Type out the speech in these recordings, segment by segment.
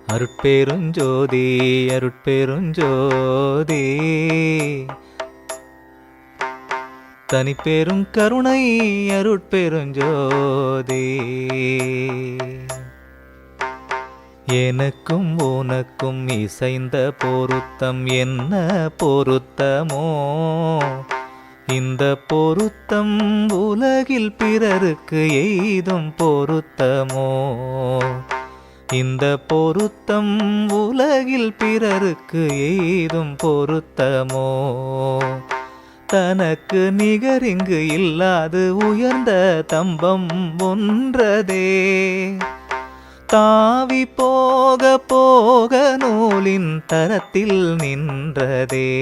அருட்பெருஞ்சோதி அருட்பெருஞ்சோதி தனிப்பெரும் கருணை அருட்பெருஞ்சோதி. எனக்கும் உனக்கும் இசைந்த பொருத்தம் என்ன பொருத்தமோ, இந்த பொருத்தம் உலகில் பிறருக்கு எய்தும் பொருத்தமோ, இந்த பொருத்தம் உலகில் பிறருக்கு எய்தும் பொருத்தமோ, தனக்கு நிகரிங்கு இல்லாது உயர்ந்த தம்பம் ஒன்றதே. தாவி போக போக நூலின் தரத்தில் நின்றதே.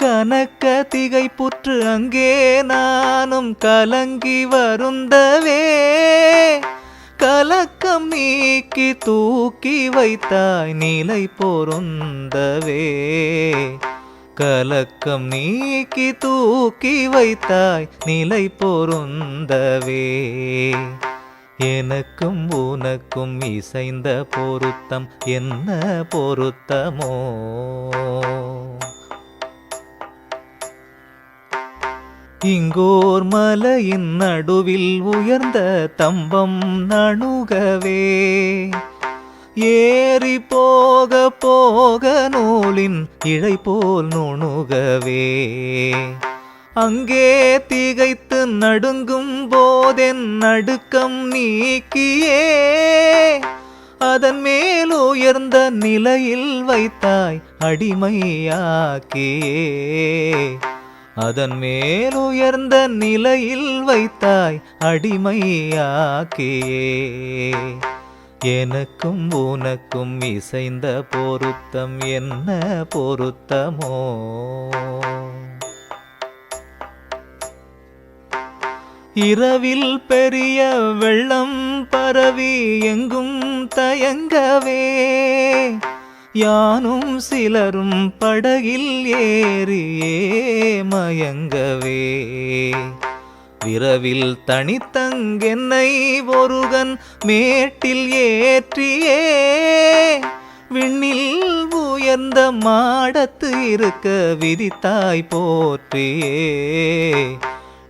கனக்க திகைப்புற்று அங்கே நானும் கலங்கி வருந்தவே, கலக்கம் நீக்கி தூக்கி வைத்தாய் நிலை பொருந்தவே, கலக்கம் நீக்கி தூக்கி வைத்தாய் நிலை பொருந்தவே. எனக்கும் உனக்கும் இசைந்த பொருத்தம் என்ன பொருத்தமோ, இங்கோர் மலையின் நடுவில் உயர்ந்த தம்பம் நணுகவே, ஏறி போக போக நூலின் இழை போல் நுணுகவே, அங்கே திகைத்து நடுங்கும் போதென் நடுக்கம் நீக்கியே, அதன் மேல் உயர்ந்த நிலையில் வைத்தாய் அடிமையாக்கியே, அதன் மேல் உயர்ந்த நிலையில் வைத்தாய் அடிமையாக்கியே. எனக்கும் உனக்கும் இசைந்த பொருத்தம் என்ன பொருத்தமோ, இரவில் பெரிய வெள்ளம் பரவி எங்கும் தயங்கவே, யானும் சிலரும் படகில் ஏறியே மயங்கவே, விரவில் தனித்தங்கென்னை ஒருகன் மேட்டில் ஏற்றியே, விண்ணில் உயர்ந்த மாடத்து இருக்க விதித்தாய் போற்றியே,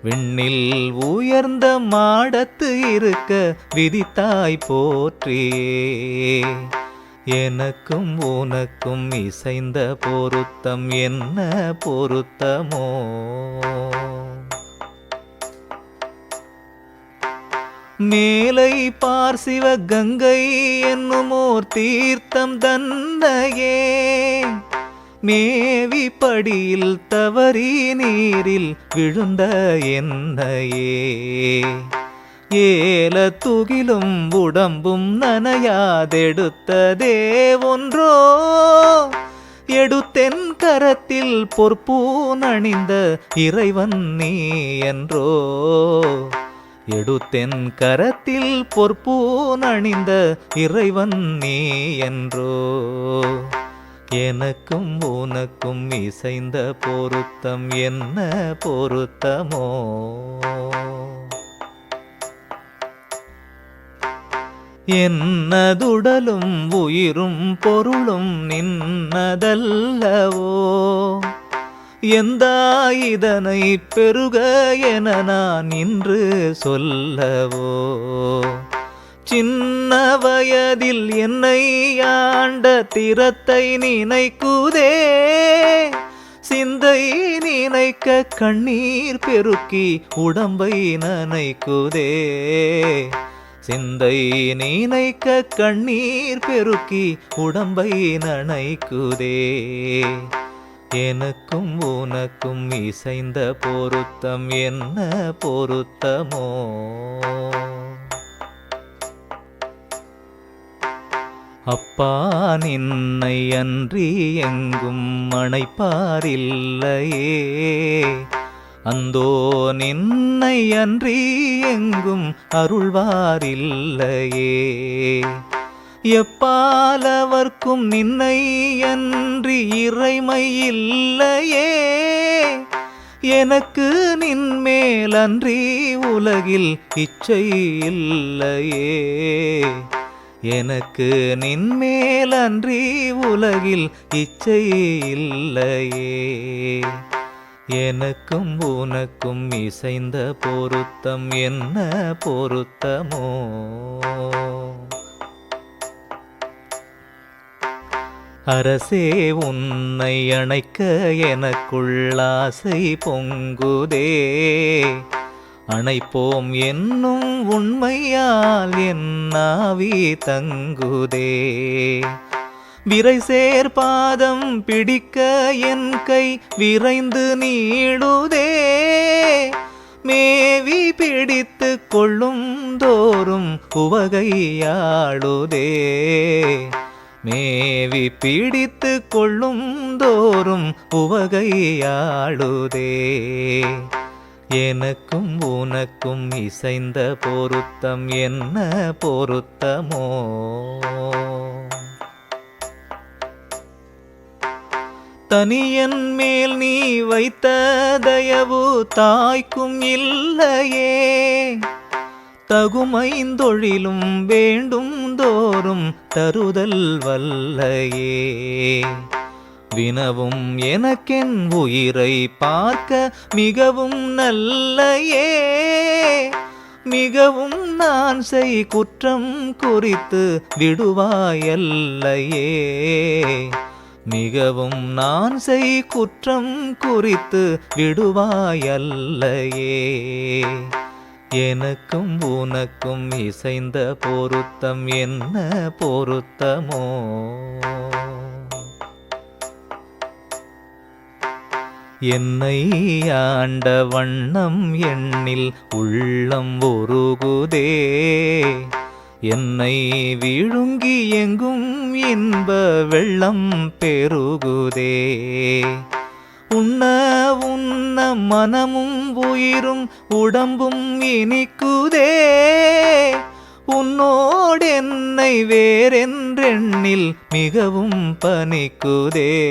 விண்ணில் உயர்ந்த மாடத்து இருக்க விதித்தாய் போற்றியே. எனக்கும் உனக்கும் இசைந்த பொருத்தம் என்ன பொருத்தமோ, மேலை பார்சிவ கங்கை என்னுமோர் தீர்த்தம் தன்னையே, மேவி படியில் தவறி நீரில் விழுந்த என்னையே, ஏல துகிலும் உடம்பும் நனையாதெடுத்ததே ஒன்றோ, எடுத்தென் கரத்தில் பொற்பூன் அணிந்த இறைவன் நீ என்றோ, எடுத்தென் கரத்தில் பொற்பூன் அணிந்த இறைவன் நீ என்றோ. எனக்கும் உனக்கும் இசைந்த பொருத்தம் என்ன பொருத்தமோ, என்னதுடலும் உயிரும் பொருளும் நின்னதல்லவோ, எந்தா இதனை பெருக என நான் இன்று சொல்லவோ, சின்ன வயதில் என்னை ஆண்ட திறத்தை நினைக்குதே, சிந்தை நினைக்க கண்ணீர் பெருக்கி உடம்பை நனைக்குதே, சிந்தை நினைக்க கண்ணீர் பெருக்கி உடம்பை நனைக்குதே. எனக்கும் உனக்கும் இசைந்த பொருத்தம் என்ன பொருத்தமோ, அப்பா நின்னை அன்றி எங்கும் அணைப்பாரில்லையே, அந்தோ நின்னை அன்றி எங்கும் அருள்வாரில்லையே, எப்பாலவர்க்கும் நின்னை அன்றி இறைமை இல்லையே, எனக்கு நின்மேல் அன்றி உலகில் இச்சை இல்லையே, எனக்கு நின்மேலன்றி உலகில் இச்சை இல்லையே. எனக்கும் உனக்கும் இசைந்த பொருத்தம் என்ன பொருத்தமோ. அரசே உன்னை அணைக்க எனக்குள் ஆசை பொங்குதே. அணைப்போம் என்னும் உண்மையால் என் ஆவி தங்குதே. விரைசேர் பாதம் பிடிக்க என் கை விரைந்து நீளுதே. மேவி பிடித்து கொள்ளும் தோறும் உவகையாளுதே. மேவி பிடித்து கொள்ளும் தோறும் உவகையாளுதே. எனக்கும் உனக்கும் இசைந்த பொருத்தம் என்ன பொருத்தமோ. தனியன் மேல் நீ வைத்த தயவு தாய்க்கும் இல்லையே. தகுமைந்தொழிலும் வேண்டும் தோறும் தருதல் வல்லையே. வினவும் எனக்கென் உயிரை பார்க்க மிகவும் நல்லையே. மிகவும் நான் செய் குற்றம் குறித்து விடுவாயல்லையே. மிகவும் நான் செய் குற்றம் குறித்து விடுவாயல்லையே. எனக்கும் உனக்கும் இசைந்த பொருத்தம் என்ன பொருத்தமோ. என்னை ஆண்ட வண்ணம் எண்ணில் உள்ளம் உருகுதே. என்னை விழுங்கி எங்கும் இன்ப வெள்ளம் பெருகுதே. உண்ண உண்ண மனமும் உயிரும் உடம்பும் இனிக்குதே. உன்னோடென்னை வேறென்றெண்ணில் மிகவும் பனிக்குதே.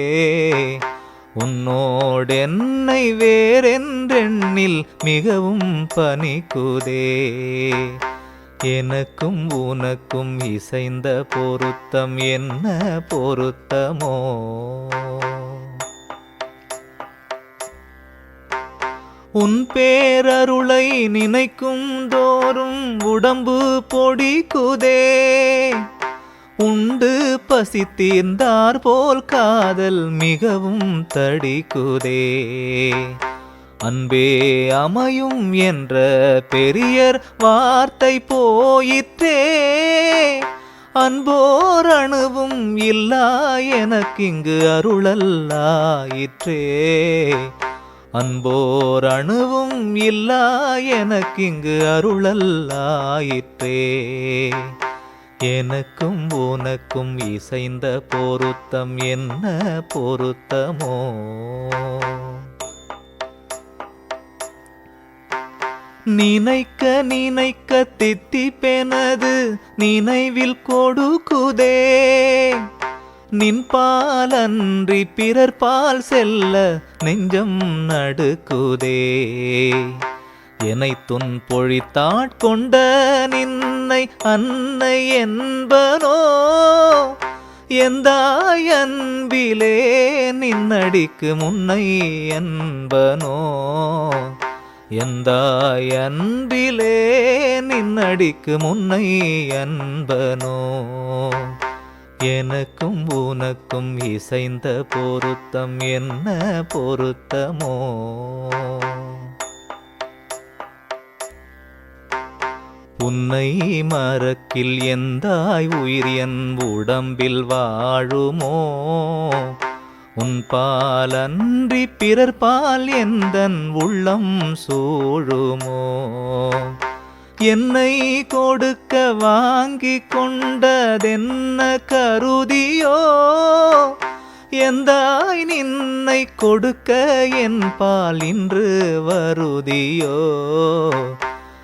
உன்னோடென்னை வேறென்றெண்ணில் மிகவும் பனிக்குதே. எனக்கும் உனக்கும் இசைந்த பொருத்தம் என்ன பொருத்தமோ. உன் பேரருளை நினைக்கும் தோறும் உடம்பு பொடிக்குதே. உண்டு பசி தீர்ந்தார் போல் காதல் மிகவும் தடிக்குதே. அன்பே அமையும் என்ற பெரியர் வார்த்தை போயிற்றே. அன்போர் அணுவும் இல்லா எனக்கிங்கு அருளல்லாயிற்றே. அன்போர் அணுவும் இல்லா எனக்கிங்கு அருளல்லாயிற்றே. எனக்கும் உனக்கும் இசைந்த பொருத்தம் என்ன பொருத்தமோ. நினைக்க நினைக்க தித்திப்பெனது நினைவில் கொடுக்குதே. நின்பால் அன்றி பிறர் பால் செல்ல நெஞ்சம் நடுக்குதே. என்னை துன்பொழித்தாட்கொண்ட நின்னை அன்னை என்பனோ. எந்தாய் அன்பிலே நின்னடிக்கு முன்னை என்பனோ. எந்தாய் அன்பிலே நின்னடிக்கு முன்னை அன்பனோ. எனக்கும் உனக்கும் இசைந்த பொருத்தம் என்ன பொருத்தமோ. உன்னை மறக்கில் எந்தாய் உயிர் என் உடம்பில் வாழுமோ. உன் பால் அன்றி பிறர் பால் எந்தன் உள்ளம் சூழுமோ. என்னை கொடுக்க வாங்கி கொண்டதென்ன கருதியோ. எந்தாய் நின்னை கொடுக்க என் பால் இன்று வருதியோ.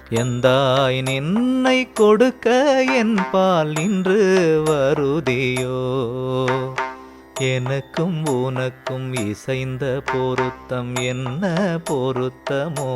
எந்தாய் நின்னை கொடுக்க என் பால் இன்று வருதியோ. எனக்கும் உனக்கும் இசைந்த பொருத்தம் என்ன பொருத்தமோ.